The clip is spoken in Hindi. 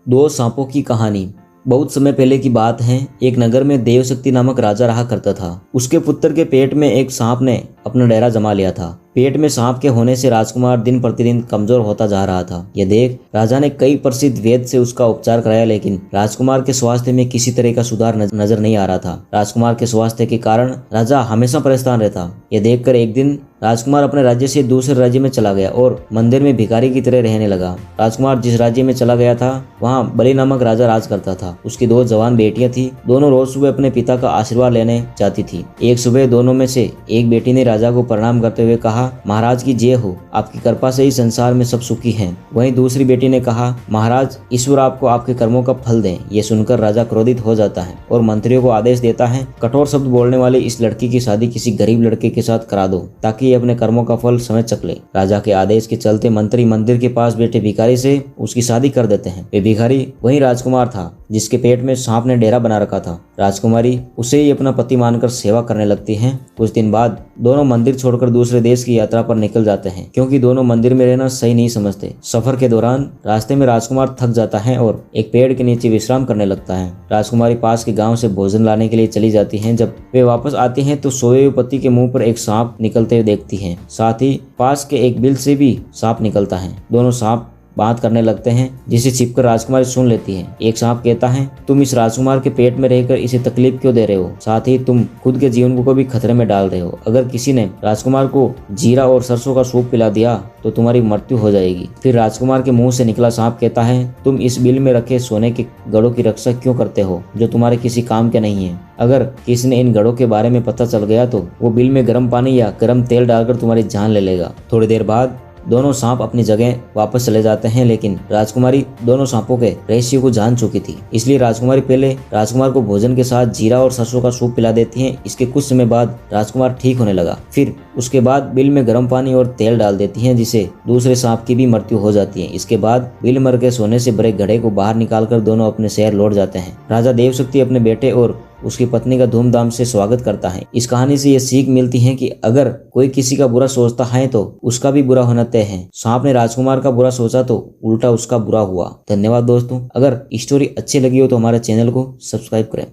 दो सांपों की कहानी। बहुत समय पहले की बात है। एक नगर में देवशक्ति नामक राजा रहा करता था। उसके पुत्र के पेट में एक सांप ने अपना डेरा जमा लिया था। पेट में सांप के होने से राजकुमार दिन प्रतिदिन कमजोर होता जा रहा था। यह देख राजा ने कई प्रसिद्ध वैद्य से उसका उपचार कराया, लेकिन राजकुमार के स्वास्थ्य में किसी तरह का सुधार नजर नहीं आ रहा था। राजकुमार के स्वास्थ्य के कारण राजा हमेशा परेशान रहता। यह देखकर एक दिन राजकुमार अपने राज्य से दूसरे राज्य में चला गया और मंदिर में भिखारी की तरह रहने लगा। राजकुमार जिस राज्य में चला गया था वहाँ बलि नामक राजा राज करता था। उसकी दो जवान बेटियां थी। दोनों रोज सुबह अपने पिता का आशीर्वाद लेने जाती थी। एक सुबह दोनों में से एक बेटी ने राजा को प्रणाम करते हुए कहा, महाराज की जय हो, आपकी कृपा से ही संसार में सब सुखी हैं। वहीं दूसरी बेटी ने कहा, महाराज ईश्वर आपको आपके कर्मों का फल दें। ये सुनकर राजा क्रोधित हो जाता है और मंत्रियों को आदेश देता है, कठोर शब्द बोलने वाली इस लड़की की शादी किसी गरीब लड़के के साथ करा दो ताकि ये अपने कर्मों का फल समय चख ले। राजा के आदेश के चलते मंत्री मंदिर के पास बैठे भिखारी से उसकी शादी कर देते हैं। वे भिखारी वही राजकुमार था जिसके पेट में सांप ने डेरा बना रखा था। राजकुमारी उसे ही अपना पति मानकर सेवा करने लगती है। कुछ दिन बाद दोनों मंदिर छोड़कर दूसरे देश की यात्रा पर निकल जाते हैं, क्योंकि दोनों मंदिर में रहना सही नहीं समझते। सफर के दौरान रास्ते में राजकुमार थक जाता है और एक पेड़ के नीचे विश्राम करने लगता है। राजकुमारी पास के गांव से भोजन लाने के लिए चली जाती हैं। जब वे वापस आती हैं तो सोए हुए पति के मुंह पर एक सांप निकलते हुए देखती हैं। साथ ही पास के एक बिल से भी सांप निकलता है। दोनों सांप बात करने लगते हैं, जिसे छिपकर राजकुमारी सुन लेती है। एक सांप कहता है, तुम इस राजकुमार के पेट में रहकर इसे तकलीफ क्यों दे रहे हो? साथ ही तुम खुद के जीवन को भी खतरे में डाल रहे हो। अगर किसी ने राजकुमार को जीरा और सरसों का सूप पिला दिया तो तुम्हारी मृत्यु हो जाएगी। फिर राजकुमार के मुंह से निकला सांप कहता है, तुम इस बिल में रखे सोने के गढ़ों की रक्षा क्यों करते हो जो तुम्हारे किसी काम के नहीं है? अगर किसी ने इन गढ़ों के बारे में पता चल गया तो वो बिल में गर्म पानी या गर्म तेल डालकर तुम्हारी जान ले लेगा। थोड़ी देर बाद दोनों सांप अपनी जगह वापस चले जाते हैं, लेकिन राजकुमारी दोनों सांपों के रहस्य को जान चुकी थी। इसलिए राजकुमारी पहले राजकुमार को भोजन के साथ जीरा और सरसों का सूप पिला देती हैं। इसके कुछ समय बाद राजकुमार ठीक होने लगा। फिर उसके बाद बिल में गर्म पानी और तेल डाल देती हैं, जिससे दूसरे सांप की भी मृत्यु हो जाती है। इसके बाद बिल मर के सोने से भरे घड़े को बाहर निकालकर दोनों अपने शहर लौट जाते हैं। राजा देवशक्ति अपने बेटे और उसकी पत्नी का धूमधाम से स्वागत करता है। इस कहानी से यह सीख मिलती है कि अगर कोई किसी का बुरा सोचता है तो उसका भी बुरा होना तय है। सांप ने राजकुमार का बुरा सोचा तो उल्टा उसका बुरा हुआ। धन्यवाद दोस्तों। अगर स्टोरी अच्छी लगी हो तो हमारे चैनल को सब्सक्राइब करें।